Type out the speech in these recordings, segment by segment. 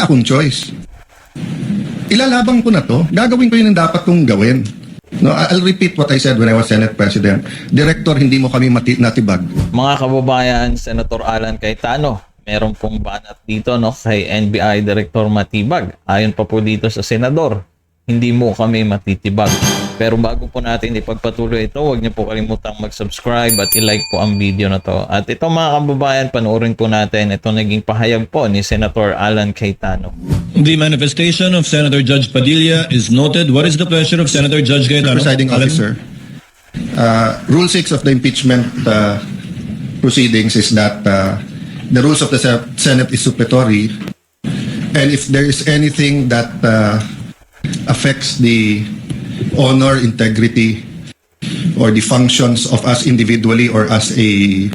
na akong choice. Ilalabang ko na to. Gagawin ko yun ang dapat kong gawin. No, I'll repeat what I said when I was Senate President. Director, hindi mo kami natibag. Mga kababayan, Senator Alan Cayetano, meron pong banat dito no, kay NBI Director Matibag. Ayon pa po dito sa Senador, hindi mo kami matitibag. Pero bago po natin ipagpatuloy ito, huwag niyo po kalimutang mag-subscribe at i-like po ang video na to. At ito mga kababayan, panoorin po natin ito naging pahayag po ni Senator Alan Cayetano. The manifestation of Senator Judge Padilla is noted. What is the pleasure of Senator Judge Cayetano? Presiding officer, Rule 6 of the impeachment proceedings is that the rules of the Senate is suppletory, and if there is anything that affects the honor, integrity, or the functions of us individually or as a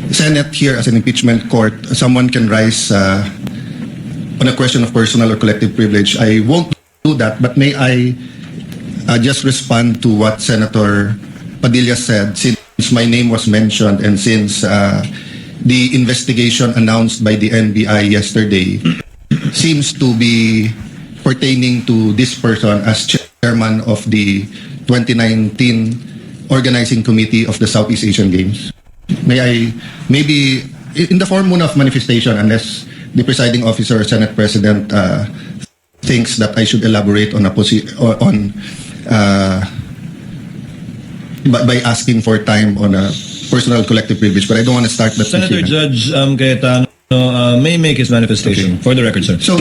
Senate here as an impeachment court, someone can rise on a question of personal or collective privilege. I won't do that, but may I just respond to what Senator Padilla said, since my name was mentioned and since the investigation announced by the NBI yesterday seems to be pertaining to this person as chairman of the 2019 Organizing Committee of the Southeast Asian Games. May I, maybe in the form muna of manifestation, unless the presiding officer or Senate President thinks that I should elaborate on by asking for time on a personal collective privilege, but I don't want to start that. Senator Judge Cayetano may make his manifestation. For the record, sir. So,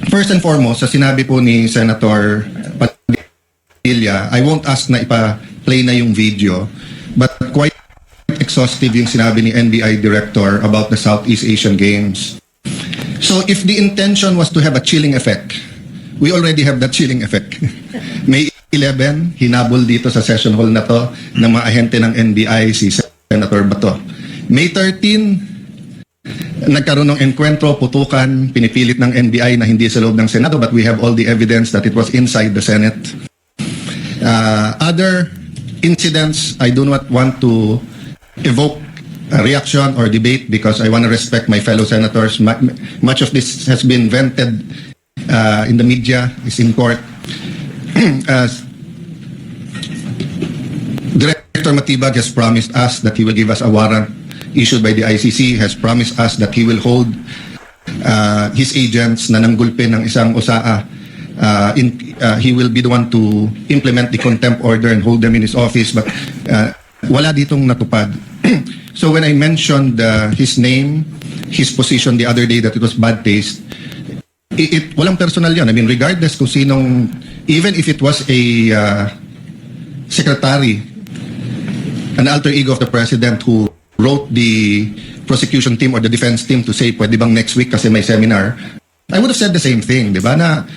first and foremost, sa sinabi po ni Senator Padilla, I won't ask na ipa-play na yung video, but quite exhaustive yung sinabi ni NBI Director about the Southeast Asian Games. So, if the intention was to have a chilling effect, we already have that chilling effect. May 11, hinabol dito sa session hall na to ng mga ahente ng NBI si Senator Bato. May 13, nagkaroon ng enkwentro, putukan, pinipilit ng NBI na hindi sa loob ng Senado, but we have all the evidence that it was inside the Senate. Other incidents, I do not want to evoke a reaction or debate because I want to respect my fellow senators. Much of this has been vented in the media, is in court. Director Matibag has promised us that he will give us a warrant issued by the ICC, has promised us that he will hold his agents na nanggulpi ng isang OSAA. He will be the one to implement the contempt order and hold them in his office, but wala ditong natupad. So when I mentioned his name, his position the other day that it was bad taste, walang personal yan. I mean, regardless kung sinong, even if it was a secretary, an alter ego of the president who wrote the prosecution team or the defense team to say, pwede bang next week kasi may seminar, I would have said the same thing, di ba? Na,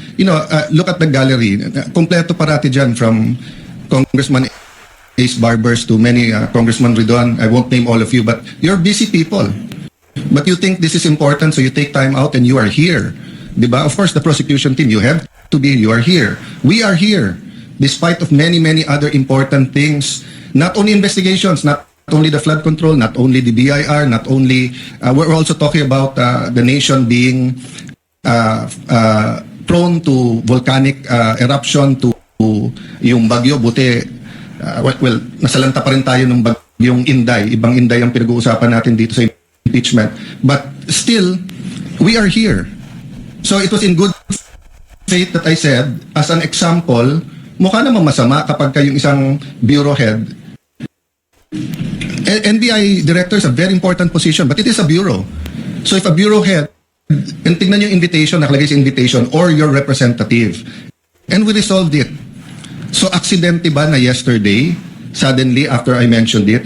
look at the gallery. Kompleto parati dyan from Congressman Ace Barbers to many Congressman Ridon. I won't name all of you, but you're busy people. But you think this is important, so you take time out and you are here. Di ba? Of course, the prosecution team, you have to be, you are here. We are here, despite of many, many other important things. Not only investigations, not only the flood control, not only the BIR, not only, we're also talking about the nation being prone to volcanic eruption, to yung bagyo, buti, well, nasalanta pa rin tayo ng bagyong Inday. Ibang Inday ang pinag-uusapan natin dito sa impeachment. But still, we are here. So it was in good faith that I said, as an example, mukha namang masama kapag kayong isang bureau head. NBI director is a very important position, but it is a bureau. So if a bureau head, and tignan yung invitation, nakalagay sa invitation, or your representative, and we resolved it. So aksidente ba na yesterday, suddenly after I mentioned it,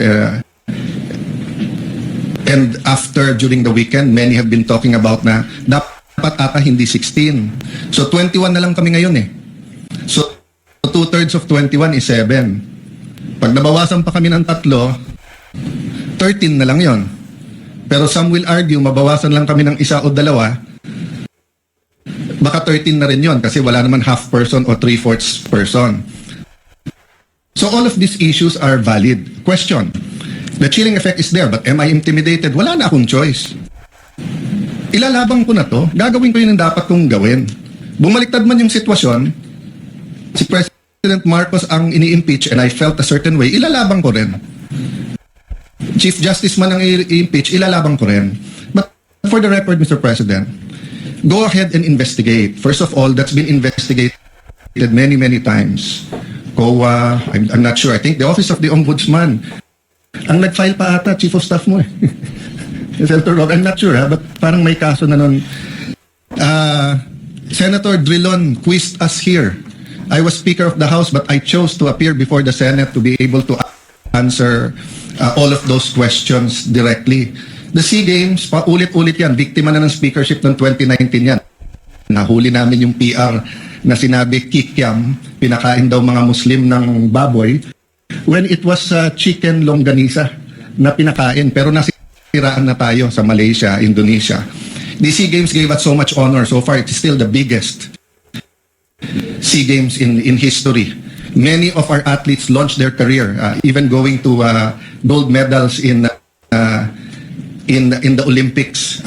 and after during the weekend, many have been talking about na dapat ata hindi 16. So 21 na lang kami ngayon eh. So 2/3 of 21 is 7. Pag nabawasan pa kami ng 3, 13 na lang yon. Pero some will argue, mabawasan lang kami ng 1 o 2, baka 13 na rin yon kasi wala naman half person o 3/4 person. So all of these issues are valid. Question, the chilling effect is there, but am I intimidated? Wala na akong choice. ilalabang ko na to, gagawin ko yun ang dapat kong gawin. Bumaliktad man yung sitwasyon, si President Marcos ang ini-impeach and I felt a certain way, ilalabang ko rin. Chief Justice man ang i-impeach, ilalabang ko rin. But for the record, Mr. President, go ahead and investigate. First of all, that's been investigated many, many times. COA, I'm not sure. I think the Office of the Ombudsman, ang nag-file pa ata, Chief of Staff mo eh. Senator Rob, I'm not sure but parang may kaso na nun. Senator Drilon quizzed us here. I was Speaker of the House but I chose to appear before the Senate to be able to answer all of those questions directly. The SEA Games, paulit-ulit yan. Biktima na ng speakership ng 2019 yan. Nahuli namin yung PR na sinabi kikiam, pinakain daw mga Muslim ng baboy, when it was chicken longganisa na pinakain. Pero nasiraan na tayo sa Malaysia, Indonesia. The SEA Games gave us so much honor. So far, it's still the biggest SEA Games in history. Many of our athletes launched their career, even going to gold medals in the Olympics.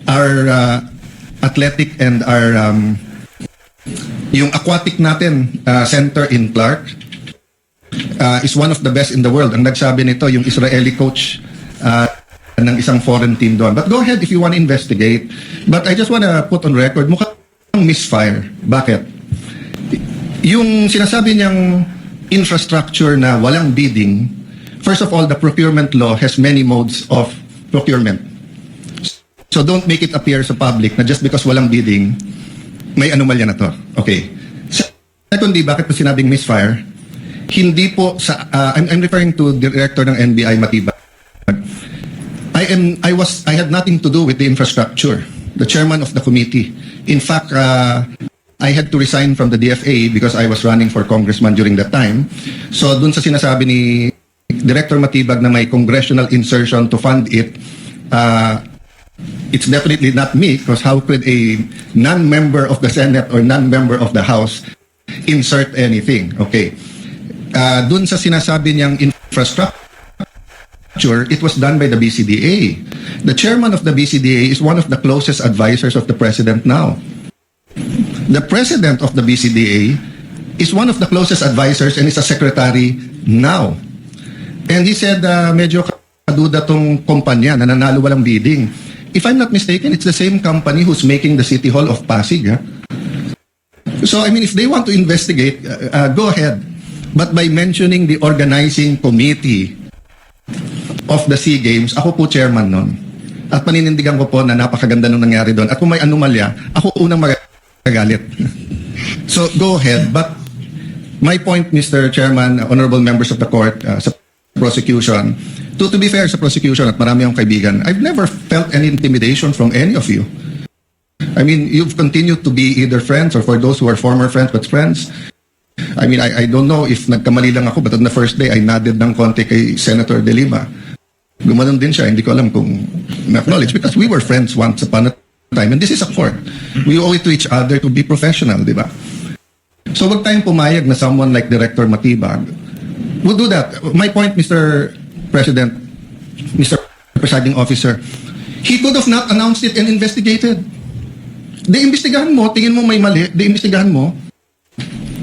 Our athletic and our yung aquatic natin center in Clark is one of the best in the world. Ang nagsabi nito yung Israeli coach ng isang foreign team doon. But go ahead if you want to investigate. But I just want to put on record, mukhang misfire. Bakit? Yung sinasabi niyang infrastructure na walang bidding, first of all, the procurement law has many modes of procurement. So don't make it appear sa public na just because walang bidding, may anomalya na to. Okay. Secondly, bakit po sinabing misfire? Hindi po sa I'm referring to the director ng NBI Matibag. I had nothing to do with the infrastructure. The chairman of the committee. In fact, I had to resign from the DFA because I was running for congressman during that time. So dun sa sinasabi ni Director Matibag na may congressional insertion to fund it, it's definitely not me because how could a non-member of the Senate or non-member of the House insert anything? Okay. Dun sa sinasabi niyang infrastructure, it was done by the BCDA. The chairman of the BCDA is one of the closest advisors of the president now. The president of the BCDA is one of the closest advisors and is a secretary now. And he said, medyo kaduda tong kumpanya na nanalo walang bidding. If I'm not mistaken, it's the same company who's making the City Hall of Pasig. So, I mean, if they want to investigate, go ahead. But by mentioning the organizing committee of the SEA Games, ako po chairman nun. At paninindigan ko po na napakaganda nung nangyari doon. At kung may anomalya, ako unang magagalit. So, go ahead. But my point, Mr. Chairman, honorable members of the court, sa prosecution, to be fair sa prosecution at marami akong kaibigan, I've never felt any intimidation from any of you. I mean, you've continued to be either friends or for those who are former friends but friends. I mean, I don't know if nagkamali lang ako but on the first day, I nodded ng konti kay Senator De Lima. Gumanon din siya, hindi ko alam kung na-acknowledge because we were friends once upon a time and this is a court. We owe it to each other to be professional, di ba? So wag tayong pumayag na someone like Director Matibag would do that. My point, Mr. President, Mr. Presiding Officer, he could have not announced it and investigated. Iimbestigahan mo, tingin mo may mali, iimbestigahan mo.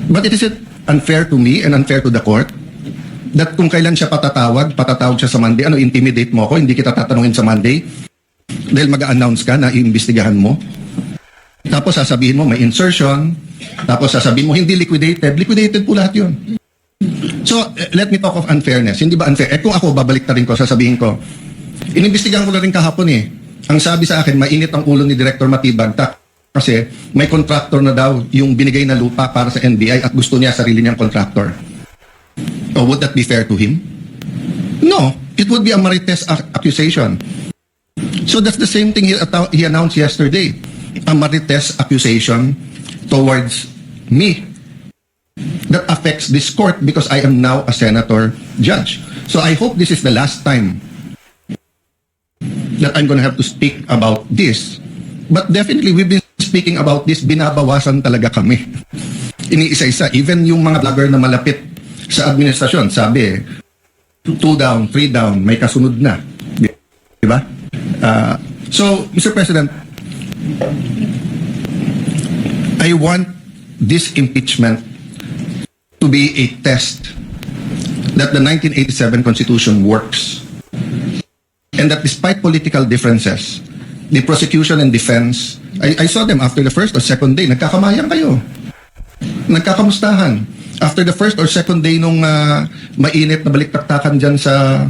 But it is unfair to me and unfair to the court that kung kailan siya patatawag siya sa Monday, intimidate mo ako, hindi kita tatanungin sa Monday dahil mag-a-announce ka na iimbestigahan mo. Tapos sasabihin mo may insertion, tapos sasabihin mo hindi liquidated po lahat yun. So, let me talk of unfairness. Hindi ba unfair? Kung ako, babalik na rin ko, sasabihin ko, inimbestigahan ko na rin kahapon eh. Ang sabi sa akin, mainit ang ulo ni Director Matibag kasi may contractor na daw yung binigay na lupa para sa NBI at gusto niya sarili niyang contractor. So, would that be fair to him? No. It would be a marites accusation. So, that's the same thing he announced yesterday. A marites accusation towards me that affects this court because I am now a senator judge. So I hope this is the last time that I'm going to have to speak about this. But definitely, we've been speaking about this, binabawasan talaga kami. Iniisa-isa, even yung mga vlogger na malapit sa administrasyon, sabi, 2 down, 3 down, may kasunod na. Diba? So, Mr. President, I want this impeachment to be a test that the 1987 Constitution works, and that despite political differences, the prosecution and defense, I saw them after the first or second day, nagkakamayan kayo. Nagkakamustahan. After the first or second day nung mainit na baliktaktakan dyan sa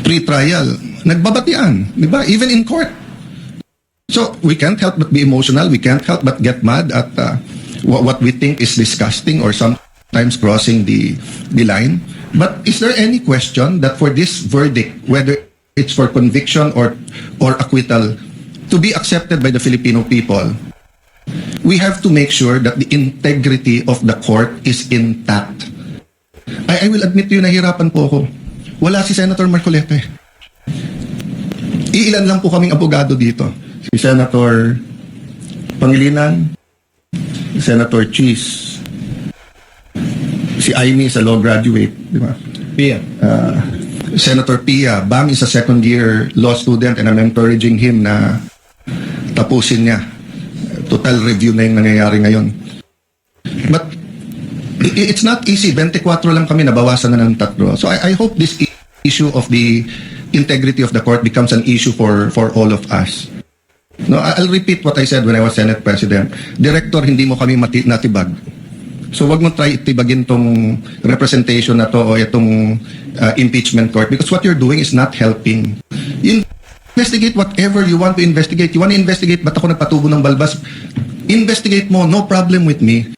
pre-trial, nagbabatian, di ba? Even in court. So, we can't help but be emotional. We can't help but get mad at what we think is disgusting or sometimes crossing the line. But is there any question that for this verdict, whether it's for conviction or acquittal, to be accepted by the Filipino people, we have to make sure that the integrity of the court is intact. I will admit to you, nahirapan po ako. Wala si Senator Marcoleta. Iilan lang po kaming abogado dito. Si Senator Pangilinan, si Senator Cheese, si Aimee sa law graduate, di ba? Pia. Senator Pia, Bang is a second-year law student and I'm encouraging him na tapusin niya. Total review na yung nangyayari ngayon. But it's not easy. 24 lang kami, nabawasan na ng 3. So I hope this issue of the integrity of the court becomes an issue for all of us. No, I'll repeat what I said when I was Senate President. Director, hindi mo kami natibag. So wag mo try itibagin tong representation na to o itong impeachment court, because what you're doing is not helping. Investigate whatever you want to investigate. You want to investigate ba't ako nagpatubo ng balbas? Investigate mo, no problem with me.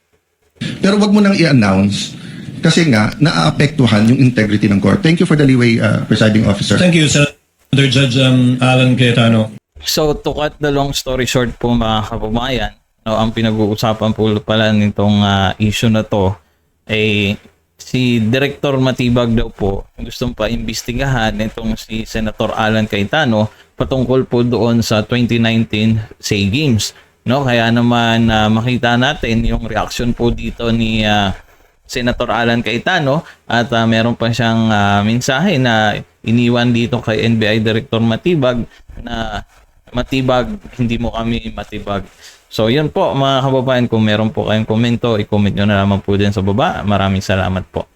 Pero wag mo nang i-announce kasi nga naaapektuhan yung integrity ng court. Thank you for the leeway, Presiding Officer. Thank you, Senator Judge Alan Cayetano. So, to cut the long story short po mga kababayan, no, ang pinag-uusapan po pala nitong issue na to ay si Director Matibag daw po gustong pa-imbestigahan nitong si Senator Alan Cayetano patungkol po doon sa 2019 SEA Games. No? Kaya naman makita natin yung reaction po dito ni Senator Alan Cayetano at meron pa siyang mensahe na iniwan dito kay NBI Director Matibag na matibag, hindi mo kami matibag. So yun po mga kababayan, kung meron po kayong komento, i-comment nyo na naman po din sa baba. Maraming salamat po.